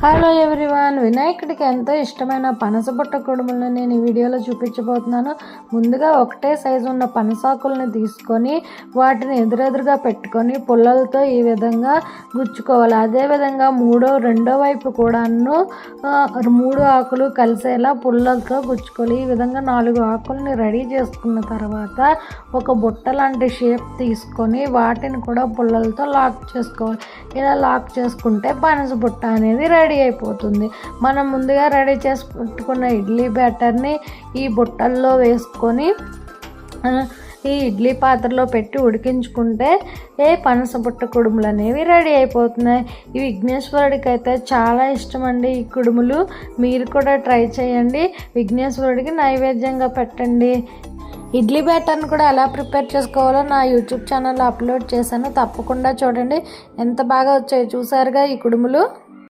Hello everyone, వినాయకుడికి ఎంతో ఇష్టమైన పనసబుట్ట కుడుములను నేను ఈ వీడియోలో చూపించబోతున్నాను. ముందుగా ఒకటే సైజు ఉన్న పనసాకుల్ని తీసుకొని వాటిని ఎదురెదురుగా పెట్టుకొని పుల్లలతో ఈ విధంగా గుచ్చుకోవాలి. అదేవిధంగా రెండో వైపు కూడాను 3 ఆకులు కలిసేలా పుల్లలతో గుచ్చుకోవాలి. ఈ విధంగా 4 ఆకుల్ని రెడీ చేసుకున్న తర్వాత ఒక బుట్ట లాంటి షేప్ తీసుకొని వాటిని కూడా పుల్లలతో లాక్ చేసుకోవాలి. ఇలా లాక్ చేసుకుంటే పనస బుట్ట అనేది రెడీ అయిపోతుంది. మనం ముందుగా రెడీ చేసి పెట్టుకున్న ఇడ్లీ బ్యాటర్ని ఈ బుట్టల్లో వేసుకొని ఈ ఇడ్లీ పాత్రలో పెట్టి ఉడికించుకుంటే పనస బుట్ట కుడుములు అనేవి రెడీ అయిపోతున్నాయి. ఈ విఘ్నేశ్వరుడికి అయితే చాలా ఇష్టం అండి ఈ కుడుములు. మీరు కూడా ట్రై చేయండి, విఘ్నేశ్వరుడికి నైవేద్యంగా పెట్టండి. ఇడ్లీ బ్యాటర్ని కూడా ఎలా ప్రిపేర్ చేసుకోవాలో నా యూట్యూబ్ ఛానల్లో అప్లోడ్ చేశాను, తప్పకుండా చూడండి. ఎంత బాగా వచ్చాయో చూసారుగా ఈ కుడుములు.